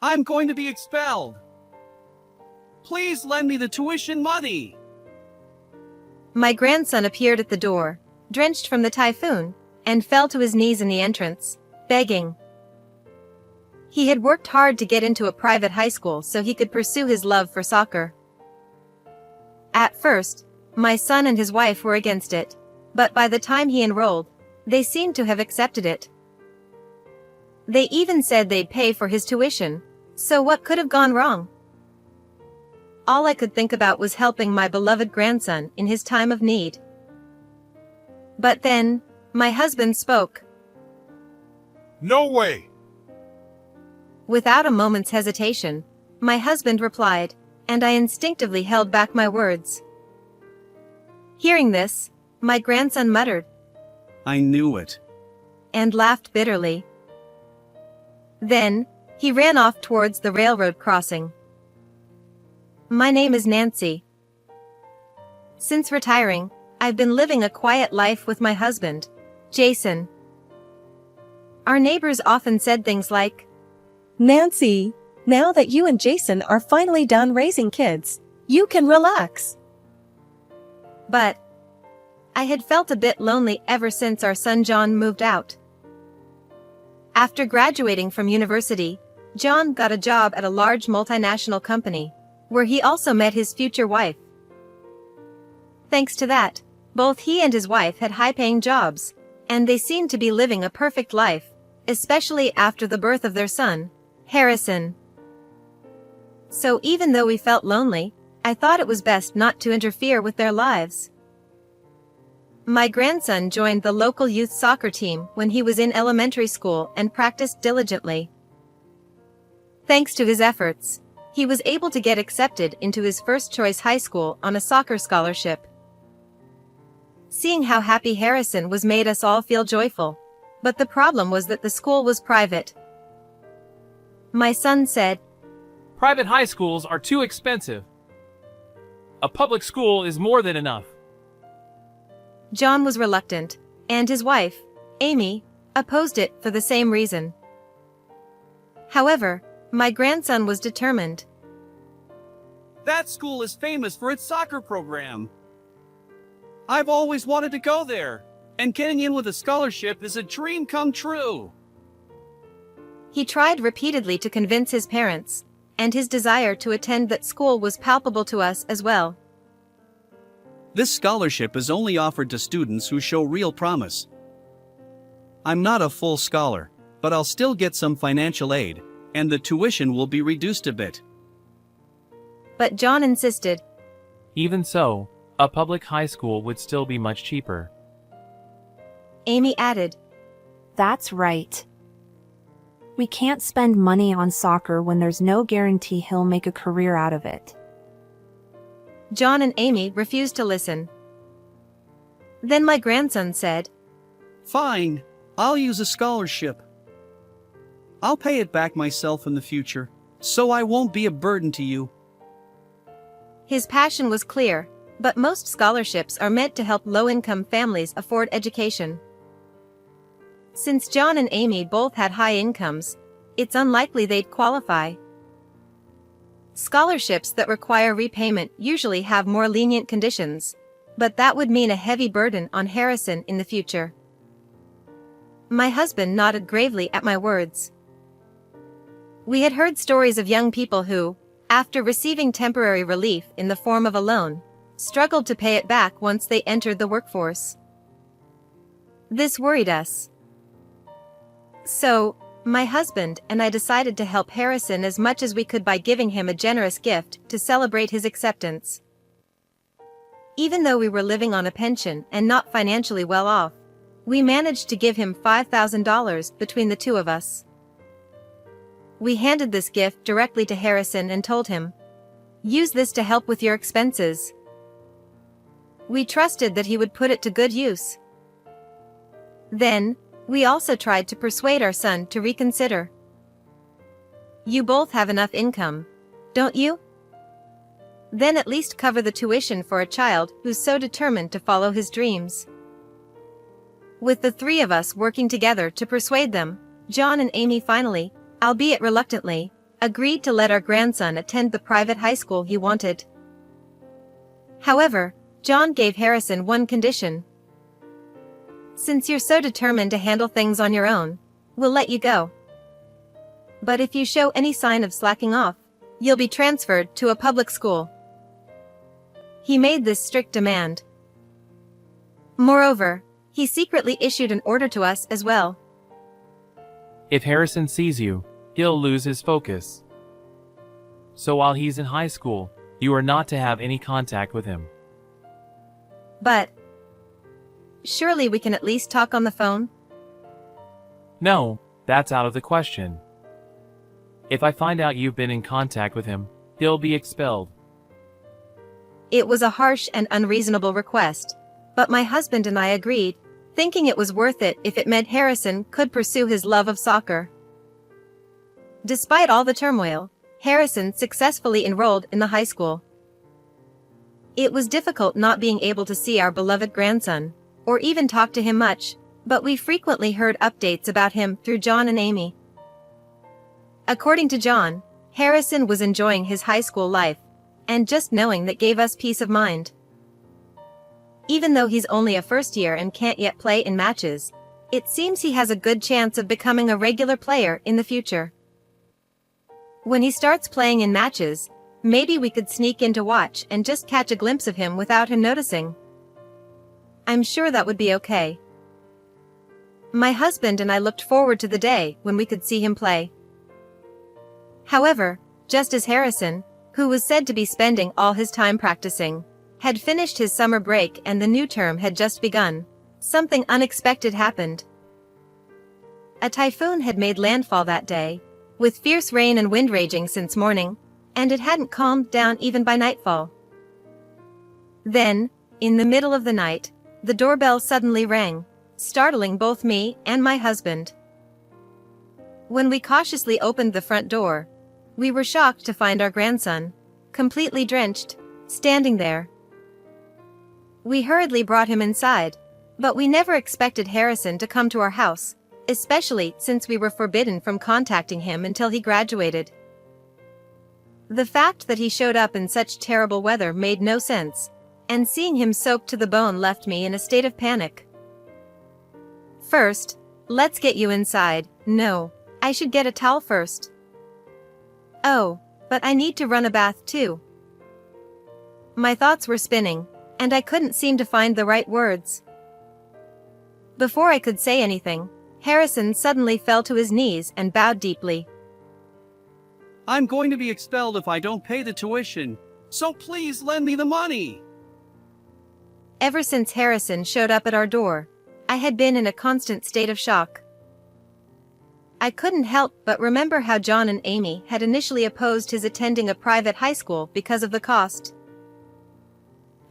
I'm going to be expelled. Please lend me the tuition money. My grandson appeared at the door, drenched from the typhoon, and fell to his knees in the entrance, begging. He had worked hard to get into a private high school so he could pursue his love for soccer. At first, my son and his wife were against it, but by the time he enrolled, they seemed to have accepted it. They even said they'd pay for his tuition, so what could have gone wrong? All I could think about was helping my beloved grandson in his time of need. But then, my husband spoke. No way! Without a moment's hesitation, my husband replied, and I instinctively held back my words. Hearing this, my grandson muttered, I knew it. And laughed bitterly. Then, he ran off towards the railroad crossing. My name is Nancy. Since retiring, I've been living a quiet life with my husband, Jason. Our neighbors often said things like, Nancy, now that you and Jason are finally done raising kids, you can relax. But I had felt a bit lonely ever since our son John moved out. After graduating from university, John got a job at a large multinational company, where he also met his future wife. Thanks to that, both he and his wife had high-paying jobs, and they seemed to be living a perfect life, especially after the birth of their son, Harrison. So even though we felt lonely, I thought it was best not to interfere with their lives. My grandson joined the local youth soccer team when he was in elementary school and practiced diligently. Thanks to his efforts, he was able to get accepted into his first-choice high school on a soccer scholarship. Seeing how happy Harrison was made us all feel joyful, but the problem was that the school was private. My son said, Private high schools are too expensive. A public school is more than enough. John was reluctant, and his wife, Amy, opposed it for the same reason. However, my grandson was determined. That school is famous for its soccer program. I've always wanted to go there, and getting in with a scholarship is a dream come true. He tried repeatedly to convince his parents, and his desire to attend that school was palpable to us as well. This scholarship is only offered to students who show real promise. I'm not a full scholar, but I'll still get some financial aid, and the tuition will be reduced a bit. But John insisted. Even so, a public high school would still be much cheaper. Amy added, That's right. We can't spend money on soccer when there's no guarantee he'll make a career out of it. John and Amy refused to listen. Then my grandson said, Fine, I'll use a scholarship. I'll pay it back myself in the future, so I won't be a burden to you. His passion was clear, but most scholarships are meant to help low-income families afford education. Since John and Amy both had high incomes, it's unlikely they'd qualify. Scholarships that require repayment usually have more lenient conditions, but that would mean a heavy burden on Harrison in the future. My husband nodded gravely at my words. We had heard stories of young people who, after receiving temporary relief in the form of a loan, struggled to pay it back once they entered the workforce. This worried us. So, my husband and I decided to help Harrison as much as we could by giving him a generous gift to celebrate his acceptance. Even though we were living on a pension and not financially well off, we managed to give him $5,000 between the two of us. We handed this gift directly to Harrison and told him, Use this to help with your expenses. We trusted that he would put it to good use. Then, we also tried to persuade our son to reconsider. You both have enough income, don't you? Then at least cover the tuition for a child who's so determined to follow his dreams. With the three of us working together to persuade them, John and Amy finally, albeit reluctantly, agreed to let our grandson attend the private high school he wanted. However, John gave Harrison one condition. "Since you're so determined to handle things on your own, we'll let you go. But if you show any sign of slacking off, you'll be transferred to a public school." He made this strict demand. Moreover, he secretly issued an order to us as well. If Harrison sees you, he'll lose his focus. So while he's in high school, you are not to have any contact with him. But surely we can at least talk on the phone? No, that's out of the question. If I find out you've been in contact with him, he'll be expelled. It was a harsh and unreasonable request, but my husband and I agreed, thinking it was worth it if it meant Harrison could pursue his love of soccer. Despite all the turmoil, Harrison successfully enrolled in the high school. It was difficult not being able to see our beloved grandson, or even talk to him much, but we frequently heard updates about him through John and Amy. According to John, Harrison was enjoying his high school life, and just knowing that gave us peace of mind. Even though he's only a first year and can't yet play in matches, it seems he has a good chance of becoming a regular player in the future. When he starts playing in matches, maybe we could sneak in to watch and just catch a glimpse of him without him noticing. I'm sure that would be okay. My husband and I looked forward to the day when we could see him play. However, just as Harrison, who was said to be spending all his time practicing, had finished his summer break and the new term had just begun, something unexpected happened. A typhoon had made landfall that day, with fierce rain and wind raging since morning, and it hadn't calmed down even by nightfall. Then, in the middle of the night, the doorbell suddenly rang, startling both me and my husband. When we cautiously opened the front door, we were shocked to find our grandson, completely drenched, standing there. We hurriedly brought him inside, but we never expected Harrison to come to our house, especially since we were forbidden from contacting him until he graduated. The fact that he showed up in such terrible weather made no sense, and seeing him soaked to the bone left me in a state of panic. "First, let's get you inside." "No, I should get a towel first." "Oh, but I need to run a bath too." My thoughts were spinning, and I couldn't seem to find the right words. Before I could say anything, Harrison suddenly fell to his knees and bowed deeply. I'm going to be expelled if I don't pay the tuition, so please lend me the money. Ever since Harrison showed up at our door, I had been in a constant state of shock. I couldn't help but remember how John and Amy had initially opposed his attending a private high school because of the cost.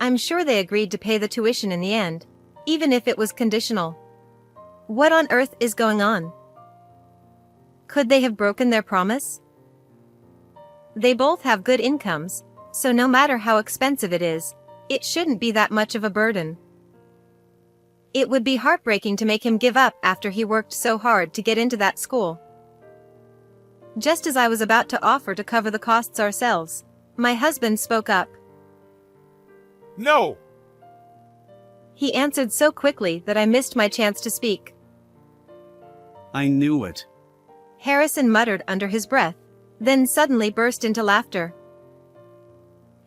I'm sure they agreed to pay the tuition in the end, even if it was conditional. What on earth is going on? Could they have broken their promise? They both have good incomes, so no matter how expensive it is, it shouldn't be that much of a burden. It would be heartbreaking to make him give up after he worked so hard to get into that school. Just as I was about to offer to cover the costs ourselves, my husband spoke up. No! He answered so quickly that I missed my chance to speak. I knew it. Harrison muttered under his breath, then suddenly burst into laughter.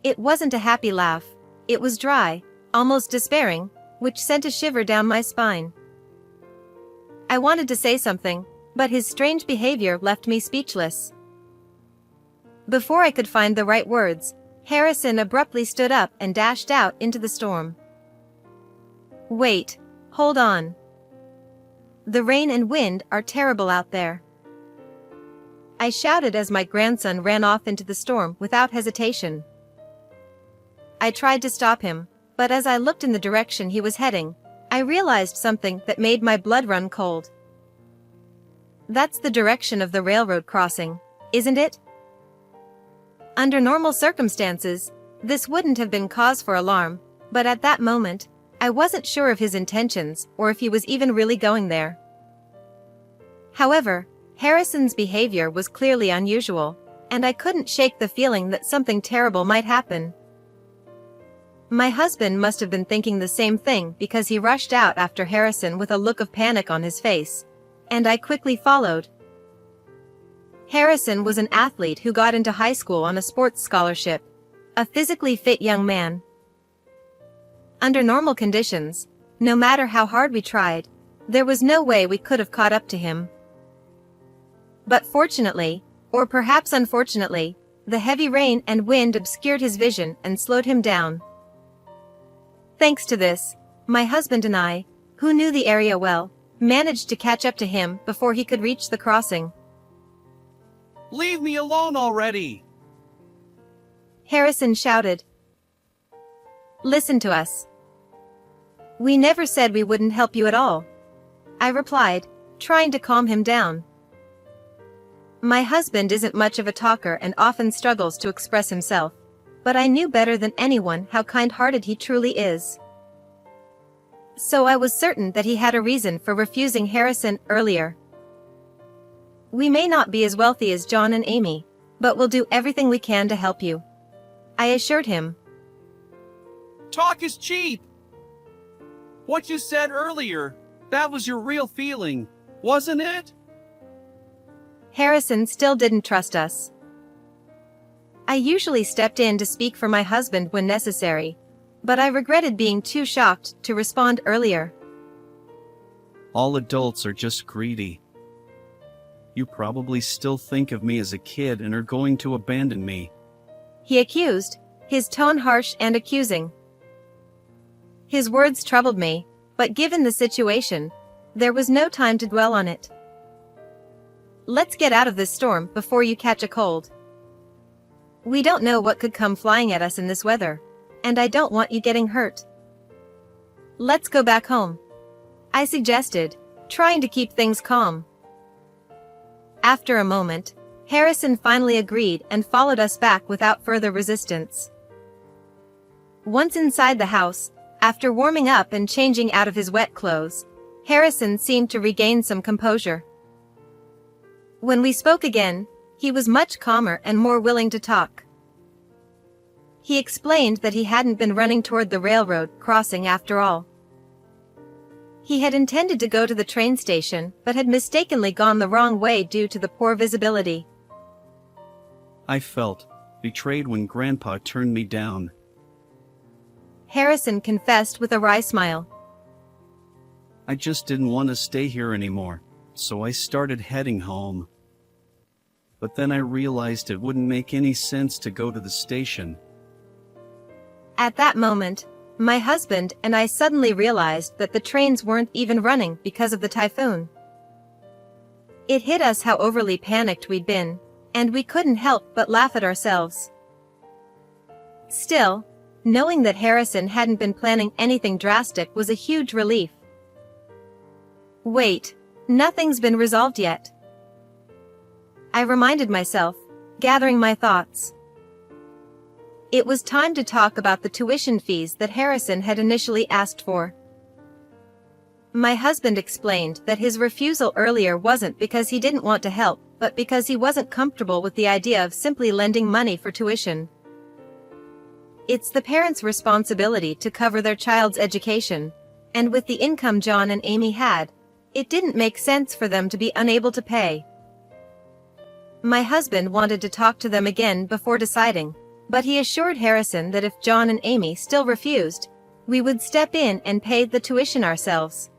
It wasn't a happy laugh, it was dry, almost despairing, which sent a shiver down my spine. I wanted to say something, but his strange behavior left me speechless. Before I could find the right words, Harrison abruptly stood up and dashed out into the storm. Wait, hold on. The rain and wind are terrible out there. I shouted as my grandson ran off into the storm without hesitation. I tried to stop him, but as I looked in the direction he was heading, I realized something that made my blood run cold. That's the direction of the railroad crossing, isn't it? Under normal circumstances, this wouldn't have been cause for alarm, but at that moment, I wasn't sure of his intentions or if he was even really going there. However, Harrison's behavior was clearly unusual, and I couldn't shake the feeling that something terrible might happen. My husband must have been thinking the same thing because he rushed out after Harrison with a look of panic on his face, and I quickly followed. Harrison was an athlete who got into high school on a sports scholarship, a physically fit young man. Under normal conditions, no matter how hard we tried, there was no way we could have caught up to him. But fortunately, or perhaps unfortunately, the heavy rain and wind obscured his vision and slowed him down. Thanks to this, my husband and I, who knew the area well, managed to catch up to him before he could reach the crossing. Leave me alone already! Harrison shouted. Listen to us. We never said we wouldn't help you at all, I replied, trying to calm him down. My husband isn't much of a talker and often struggles to express himself, but I knew better than anyone how kind-hearted he truly is. So I was certain that he had a reason for refusing Harrison earlier. We may not be as wealthy as John and Amy, but we'll do everything we can to help you, I assured him. Talk is cheap! What you said earlier, that was your real feeling, wasn't it? Harrison still didn't trust us. I usually stepped in to speak for my husband when necessary, but I regretted being too shocked to respond earlier. All adults are just greedy. You probably still think of me as a kid and are going to abandon me, He accused, his tone harsh and accusing. His words troubled me, but given the situation, there was no time to dwell on it. Let's get out of this storm before you catch a cold. We don't know what could come flying at us in this weather, and I don't want you getting hurt. Let's go back home, I suggested, trying to keep things calm. After a moment, Harrison finally agreed and followed us back without further resistance. Once inside the house, after warming up and changing out of his wet clothes, Harrison seemed to regain some composure. When we spoke again, he was much calmer and more willing to talk. He explained that he hadn't been running toward the railroad crossing after all. He had intended to go to the train station but had mistakenly gone the wrong way due to the poor visibility. I felt betrayed when Grandpa turned me down. Harrison confessed with a wry smile. I just didn't want to stay here anymore, so I started heading home. But then I realized it wouldn't make any sense to go to the station. At that moment, my husband and I suddenly realized that the trains weren't even running because of the typhoon. It hit us how overly panicked we'd been, and we couldn't help but laugh at ourselves. Still, knowing that Harrison hadn't been planning anything drastic was a huge relief. Wait, nothing's been resolved yet, I reminded myself, gathering my thoughts. It was time to talk about the tuition fees that Harrison had initially asked for. My husband explained that his refusal earlier wasn't because he didn't want to help, but because he wasn't comfortable with the idea of simply lending money for tuition. It's the parents' responsibility to cover their child's education, and with the income John and Amy had, it didn't make sense for them to be unable to pay. My husband wanted to talk to them again before deciding, but he assured Harrison that if John and Amy still refused, we would step in and pay the tuition ourselves.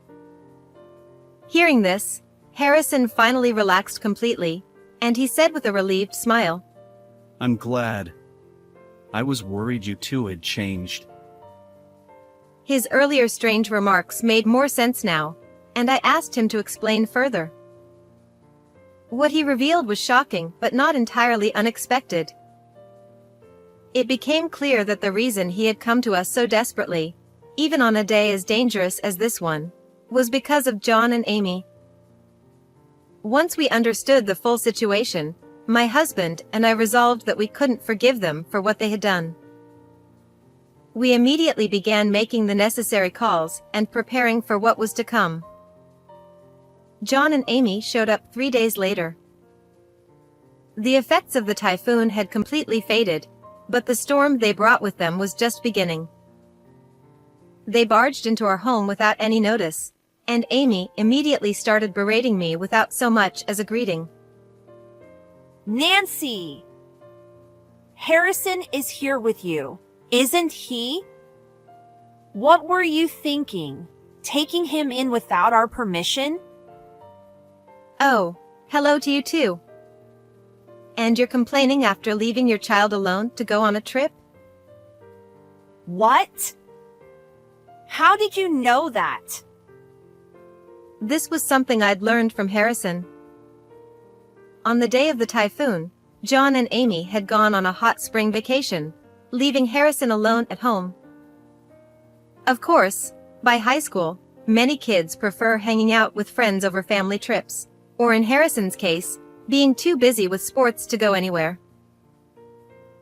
Hearing this, Harrison finally relaxed completely, and he said with a relieved smile, I'm glad. I was worried you two had changed. His earlier strange remarks made more sense now, and I asked him to explain further. What he revealed was shocking but not entirely unexpected. It became clear that the reason he had come to us so desperately, even on a day as dangerous as this one, was because of John and Amy. Once we understood the full situation, my husband and I resolved that we couldn't forgive them for what they had done. We immediately began making the necessary calls and preparing for what was to come. John and Amy showed up 3 days later. The effects of the typhoon had completely faded, but the storm they brought with them was just beginning. They barged into our home without any notice, and Amy immediately started berating me without so much as a greeting. Nancy! Harrison is here with you, isn't he? What were you thinking? Taking him in without our permission? Oh, hello to you too. And you're complaining after leaving your child alone to go on a trip? What? How did you know that? This was something I'd learned from Harrison. On the day of the typhoon, John and Amy had gone on a hot spring vacation, leaving Harrison alone at home. Of course, by high school, many kids prefer hanging out with friends over family trips, or in Harrison's case, being too busy with sports to go anywhere.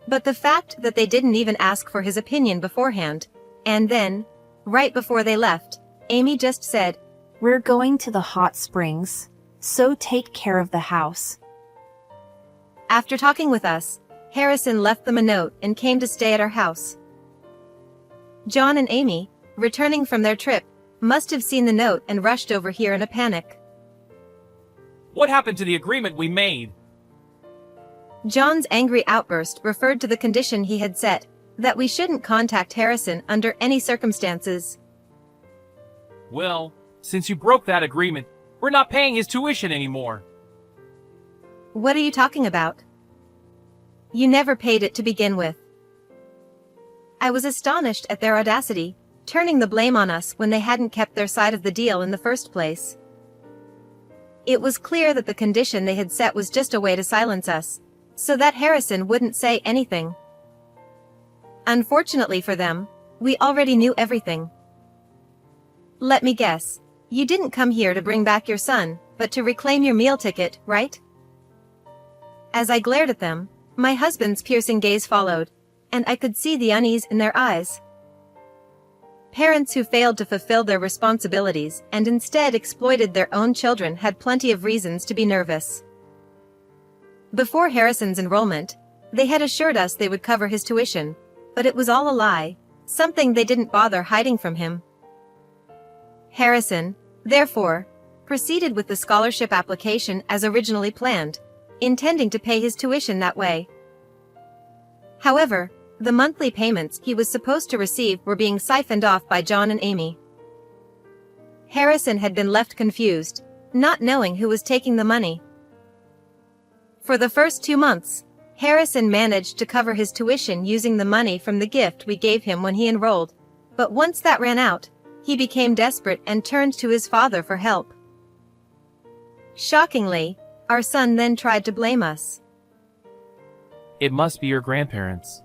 But the fact that they didn't even ask for his opinion beforehand, and then, right before they left, Amy just said, "We're going to the hot springs, so take care of the house." After talking with us, Harrison left them a note and came to stay at our house. John and Amy, returning from their trip, must have seen the note and rushed over here in a panic. What happened to the agreement we made? John's angry outburst referred to the condition he had set, that we shouldn't contact Harrison under any circumstances. Well, since you broke that agreement, we're not paying his tuition anymore. What are you talking about? You never paid it to begin with. I was astonished at their audacity, turning the blame on us when they hadn't kept their side of the deal in the first place. It was clear that the condition they had set was just a way to silence us, so that Harrison wouldn't say anything. Unfortunately for them, we already knew everything. Let me guess, you didn't come here to bring back your son, but to reclaim your meal ticket, right? As I glared at them, my husband's piercing gaze followed, and I could see the unease in their eyes. Parents who failed to fulfill their responsibilities and instead exploited their own children had plenty of reasons to be nervous. Before Harrison's enrollment, they had assured us they would cover his tuition, but it was all a lie, something they didn't bother hiding from him. Harrison, therefore, proceeded with the scholarship application as originally planned, intending to pay his tuition that way. However, the monthly payments he was supposed to receive were being siphoned off by John and Amy. Harrison had been left confused, not knowing who was taking the money. For the first 2 months, Harrison managed to cover his tuition using the money from the gift we gave him when he enrolled, but once that ran out, he became desperate and turned to his father for help. Shockingly, our son then tried to blame us. It must be your grandparents.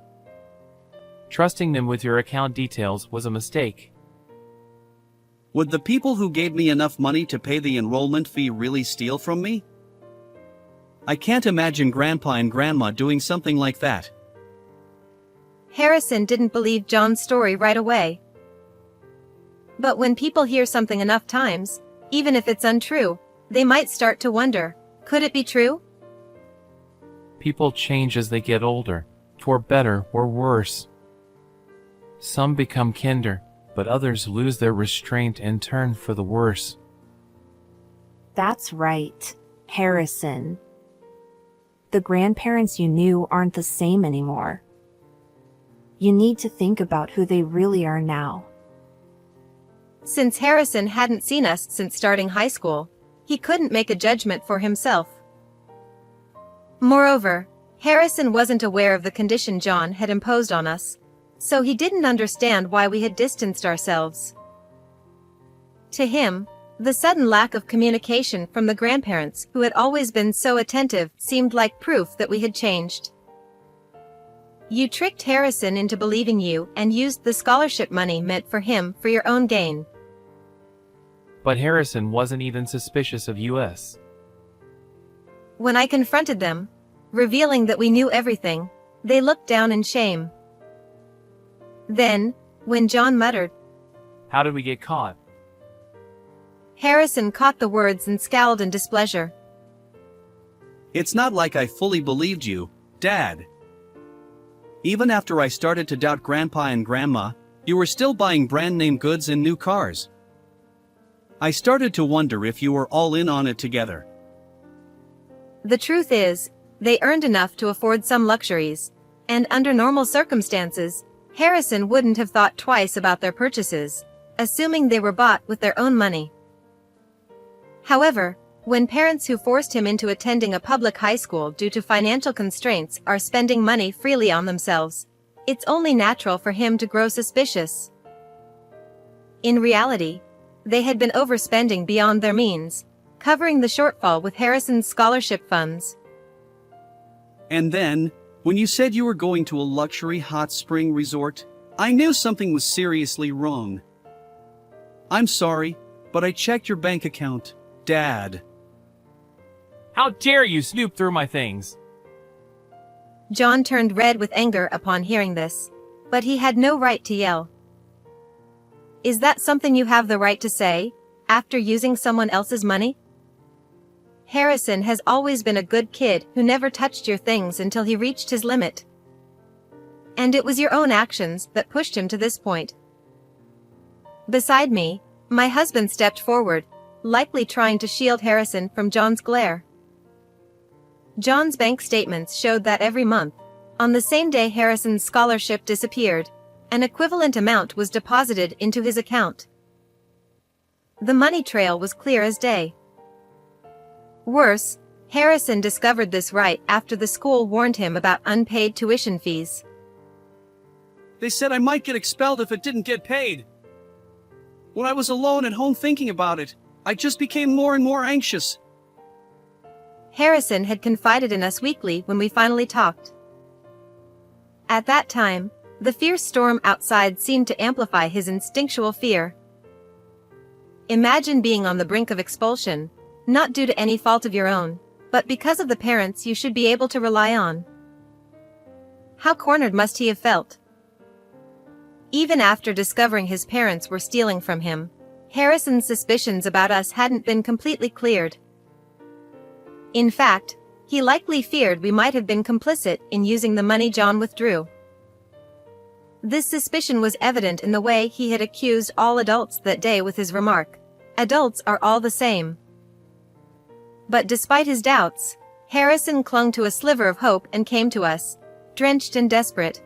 Trusting them with your account details was a mistake. Would the people who gave me enough money to pay the enrollment fee really steal from me? I can't imagine Grandpa and Grandma doing something like that. Harrison didn't believe John's story right away. But when people hear something enough times, even if it's untrue, they might start to wonder, could it be true? People change as they get older, for better or worse. Some become kinder, but others lose their restraint and turn for the worse. That's right, Harrison. The grandparents you knew aren't the same anymore. You need to think about who they really are now. Since Harrison hadn't seen us since starting high school, he couldn't make a judgment for himself. Moreover, Harrison wasn't aware of the condition John had imposed on us, so he didn't understand why we had distanced ourselves. To him, the sudden lack of communication from the grandparents who had always been so attentive seemed like proof that we had changed. You tricked Harrison into believing you and used the scholarship money meant for him for your own gain. But Harrison wasn't even suspicious of us. When I confronted them, revealing that we knew everything, they looked down in shame. Then, when John muttered, How did we get caught? Harrison caught the words and scowled in displeasure. It's not like I fully believed you, Dad. Even after I started to doubt Grandpa and Grandma, you were still buying brand-name goods and new cars. I started to wonder if you were all in on it together. The truth is, they earned enough to afford some luxuries, and under normal circumstances, Harrison wouldn't have thought twice about their purchases, assuming they were bought with their own money. However, when parents who forced him into attending a public high school due to financial constraints are spending money freely on themselves, it's only natural for him to grow suspicious. In reality, they had been overspending beyond their means, covering the shortfall with Harrison's scholarship funds. And then, when you said you were going to a luxury hot spring resort, I knew something was seriously wrong. I'm sorry, but I checked your bank account, Dad. How dare you snoop through my things? John turned red with anger upon hearing this, but he had no right to yell. Is that something you have the right to say, after using someone else's money? Harrison has always been a good kid who never touched your things until he reached his limit. And it was your own actions that pushed him to this point. Beside me, my husband stepped forward, likely trying to shield Harrison from John's glare. John's bank statements showed that every month, on the same day Harrison's scholarship disappeared, an equivalent amount was deposited into his account. The money trail was clear as day. Worse, Harrison discovered this right after the school warned him about unpaid tuition fees. They said I might get expelled if it didn't get paid. When I was alone at home thinking about it, I just became more and more anxious. Harrison had confided in us weekly when we finally talked. At that time, the fierce storm outside seemed to amplify his instinctual fear. Imagine being on the brink of expulsion, not due to any fault of your own, but because of the parents you should be able to rely on. How cornered must he have felt? Even after discovering his parents were stealing from him, Harrison's suspicions about us hadn't been completely cleared. In fact, he likely feared we might have been complicit in using the money John withdrew. This suspicion was evident in the way he had accused all adults that day with his remark, "Adults are all the same." But despite his doubts, Harrison clung to a sliver of hope and came to us, drenched and desperate.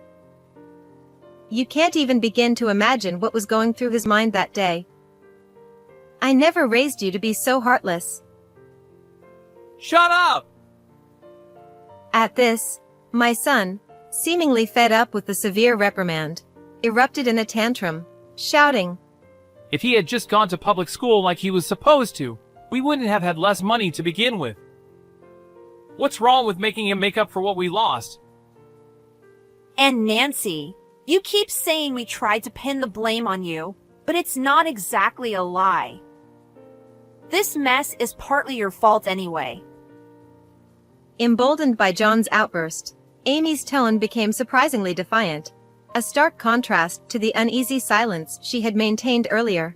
You can't even begin to imagine what was going through his mind that day. I never raised you to be so heartless. Shut up! At this, my son, seemingly fed up with the severe reprimand, erupted in a tantrum, shouting, If he had just gone to public school like he was supposed to, we wouldn't have had less money to begin with. What's wrong with making him make up for what we lost? And Nancy, you keep saying we tried to pin the blame on you, but it's not exactly a lie. This mess is partly your fault anyway. Emboldened by John's outburst, Amy's tone became surprisingly defiant, a stark contrast to the uneasy silence she had maintained earlier.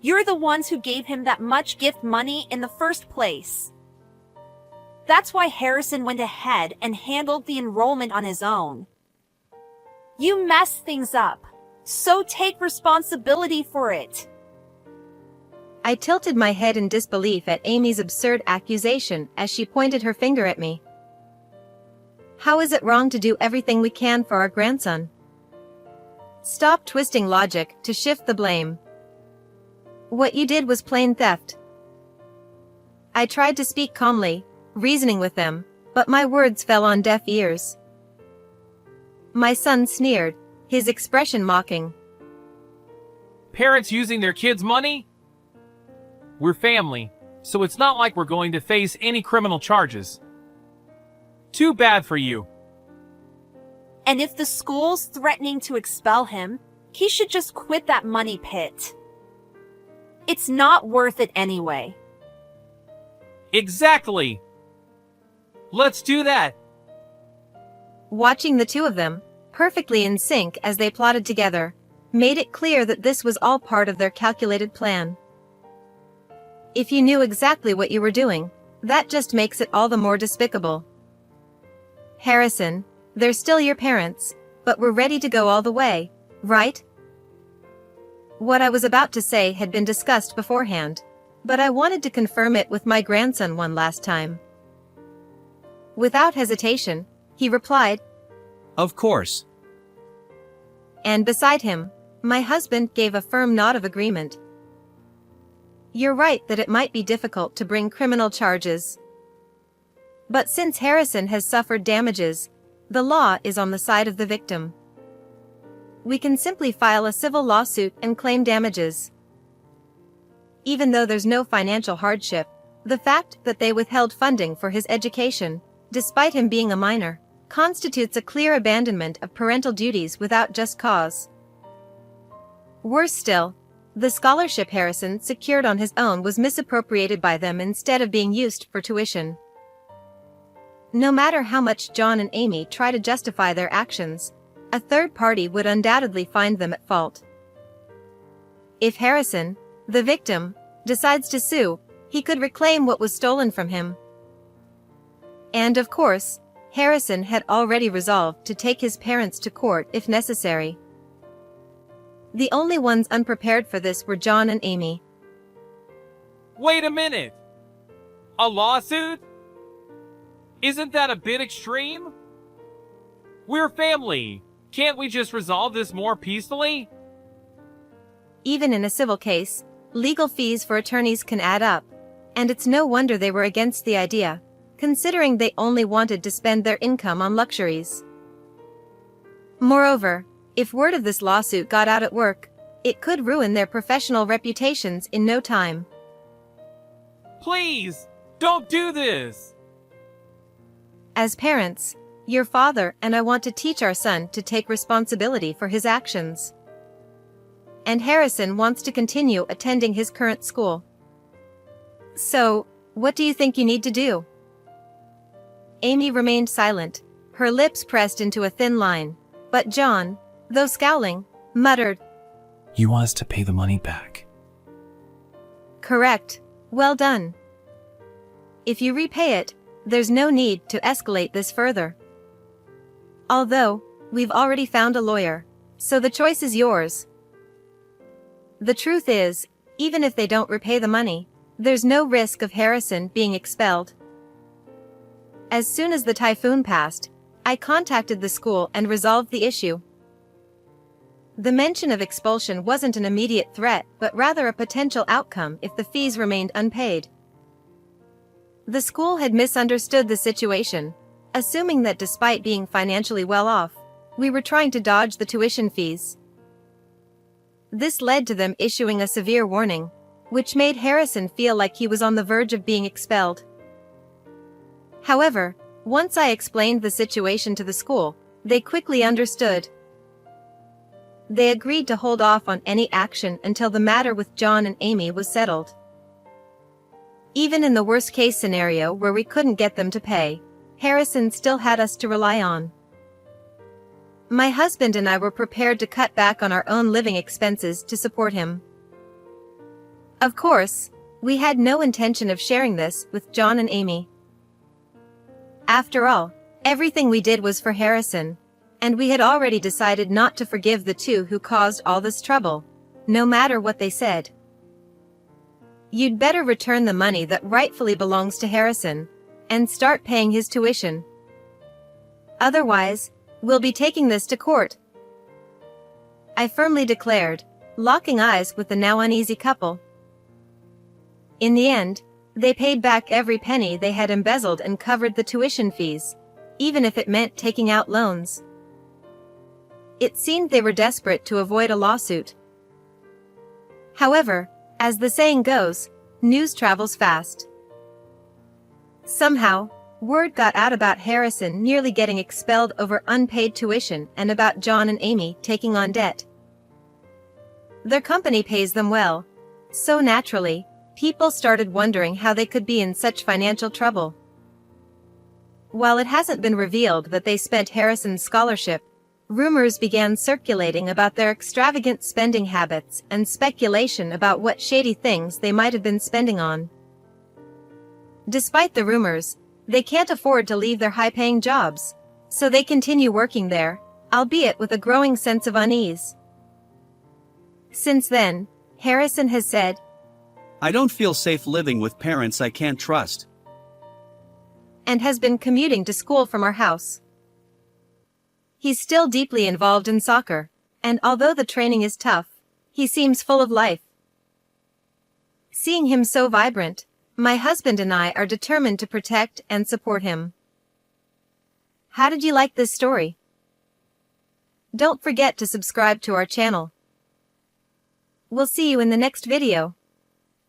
You're the ones who gave him that much gift money in the first place. That's why Harrison went ahead and handled the enrollment on his own. You messed things up, so take responsibility for it. I tilted my head in disbelief at Amy's absurd accusation as she pointed her finger at me. How is it wrong to do everything we can for our grandson? Stop twisting logic to shift the blame. What you did was plain theft. I tried to speak calmly, reasoning with them, but my words fell on deaf ears. My son sneered, his expression mocking. Parents using their kids' money? We're family, so it's not like we're going to face any criminal charges. Too bad for you. And if the school's threatening to expel him, he should just quit that money pit. It's not worth it anyway. Exactly. Let's do that. Watching the two of them, perfectly in sync as they plotted together, made it clear that this was all part of their calculated plan. If you knew exactly what you were doing, that just makes it all the more despicable. Harrison, they're still your parents, but we're ready to go all the way, right? What I was about to say had been discussed beforehand, but I wanted to confirm it with my grandson one last time. Without hesitation, he replied, Of course. and beside him, my husband gave a firm nod of agreement. You're right that it might be difficult to bring criminal charges. But since Harrison has suffered damages, the law is on the side of the victim. We can simply file a civil lawsuit and claim damages. Even though there's no financial hardship, the fact that they withheld funding for his education, despite him being a minor, constitutes a clear abandonment of parental duties without just cause. Worse still, the scholarship Harrison secured on his own was misappropriated by them instead of being used for tuition. No matter how much John and Amy try to justify their actions, a third party would undoubtedly find them at fault. If Harrison, the victim, decides to sue, he could reclaim what was stolen from him. And of course, Harrison had already resolved to take his parents to court if necessary. The only ones unprepared for this were John and Amy. Wait a minute! A lawsuit? Isn't that a bit extreme? We're family. Can't we just resolve this more peacefully? Even in a civil case, legal fees for attorneys can add up, and it's no wonder they were against the idea, considering they only wanted to spend their income on luxuries. Moreover, if word of this lawsuit got out at work, it could ruin their professional reputations in no time. Please, don't do this! As parents, your father and I want to teach our son to take responsibility for his actions. And Harrison wants to continue attending his current school. So, what do you think you need to do? Amy remained silent, her lips pressed into a thin line, but John, though scowling, muttered, You want us to pay the money back. Correct. Well done. If you repay it, there's no need to escalate this further. Although, we've already found a lawyer, so the choice is yours. The truth is, even if they don't repay the money, there's no risk of Harrison being expelled. As soon as the typhoon passed, I contacted the school and resolved the issue. The mention of expulsion wasn't an immediate threat, but rather a potential outcome if the fees remained unpaid. The school had misunderstood the situation, assuming that despite being financially well off, we were trying to dodge the tuition fees. This led to them issuing a severe warning, which made Harrison feel like he was on the verge of being expelled. However, once I explained the situation to the school, they quickly understood. They agreed to hold off on any action until the matter with John and Amy was settled. Even in the worst-case scenario where we couldn't get them to pay, Harrison still had us to rely on. My husband and I were prepared to cut back on our own living expenses to support him. Of course, we had no intention of sharing this with John and Amy. After all, everything we did was for Harrison, and we had already decided not to forgive the two who caused all this trouble, no matter what they said. You'd better return the money that rightfully belongs to Harrison, and start paying his tuition. Otherwise, we'll be taking this to court, I firmly declared, locking eyes with the now uneasy couple. In the end, they paid back every penny they had embezzled and covered the tuition fees, even if it meant taking out loans. It seemed they were desperate to avoid a lawsuit. However, as the saying goes, news travels fast. Somehow, word got out about Harrison nearly getting expelled over unpaid tuition and about John and Amy taking on debt. Their company pays them well, so naturally, people started wondering how they could be in such financial trouble. While it hasn't been revealed that they spent Harrison's scholarship, rumors began circulating about their extravagant spending habits and speculation about what shady things they might have been spending on. Despite the rumors, they can't afford to leave their high-paying jobs, so they continue working there, albeit with a growing sense of unease. Since then, Harrison has said, I don't feel safe living with parents I can't trust. and has been commuting to school from our house. He's still deeply involved in soccer, and although the training is tough, he seems full of life. Seeing him so vibrant, my husband and I are determined to protect and support him. How did you like this story? Don't forget to subscribe to our channel. We'll see you in the next video.